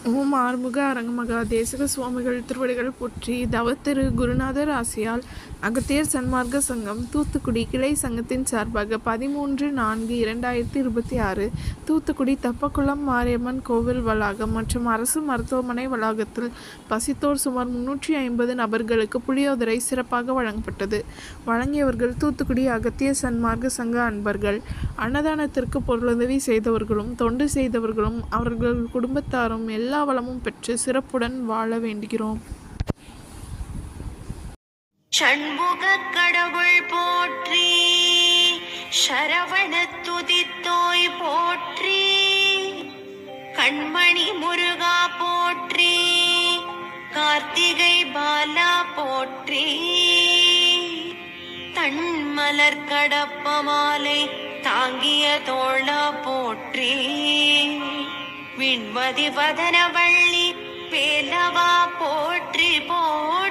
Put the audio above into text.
ஓம் ஆறுமுக அரங்கமகா தேசிக சுவாமிகள் திருவடிகள் போற்றி. தவத்திரு குருநாதர் ஆசியால் அகத்தியர் சன்மார்க்க சங்கம் தூத்துக்குடி கிளை சங்கத்தின் சார்பாக 13/4/2026 தூத்துக்குடி தப்பக்குளம் மாரியம்மன் கோவில் வளாகம் மற்றும் அரசு மருத்துவமனை வளாகத்தில் பசித்தோர் சுமார் 350 நபர்களுக்கு புளியோதரை சிறப்பாக வழங்கப்பட்டது. வழங்கியவர்கள் தூத்துக்குடி அகத்தியர் சன்மார்க்க சங்க அன்பர்கள். அன்னதானத்திற்கு பொருளுதவி செய்தவர்களும் தொண்டு செய்தவர்களும் அவர்கள் குடும்பத்தாரும் எல்லா வளமும் பெற்று சிறப்புடன் வாழ வேண்டுகிறோம். சண்முக கடவுள் போற்றி, சரவண துதித்தோய் போற்றி, கண்மணி முருகா போற்றி, கார்த்திகை பாலா போற்றி, தன்மலர் கடப்ப மாலை தாங்கிய தோழா போற்றி, விண்வதி வதனவள்ளி வேலவா போற்றி போற்றி.